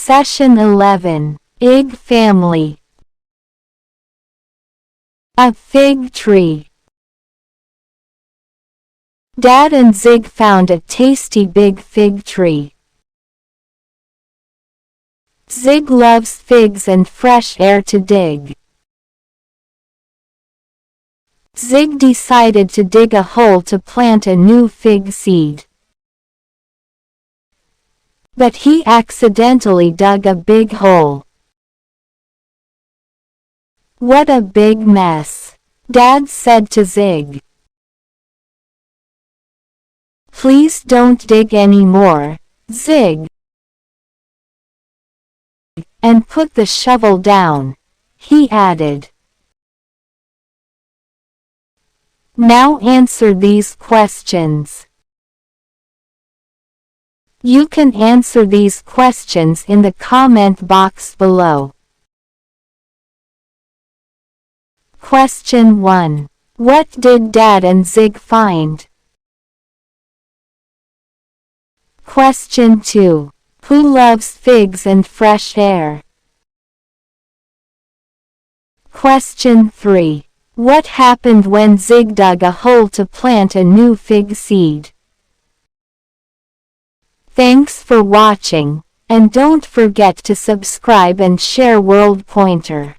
Session 11. Ig family. A fig tree. Dad and Zig found a tasty big fig tree. Zig loves figs and fresh air to dig. Zig decided to dig a hole to plant a new fig seed. But he accidentally dug a big hole. "What a big mess," Dad said to Zig. "Please don't dig any more, Zig. And put the shovel down," he added. Now answer these questions. You can answer these questions in the comment box below. Question 1. What did Dad and Zig find? Question 2. Who loves figs and fresh air? Question 3. What happened when Zig dug a hole to plant a new fig seed? Thanks for watching, and don't forget to subscribe and share World Pointer.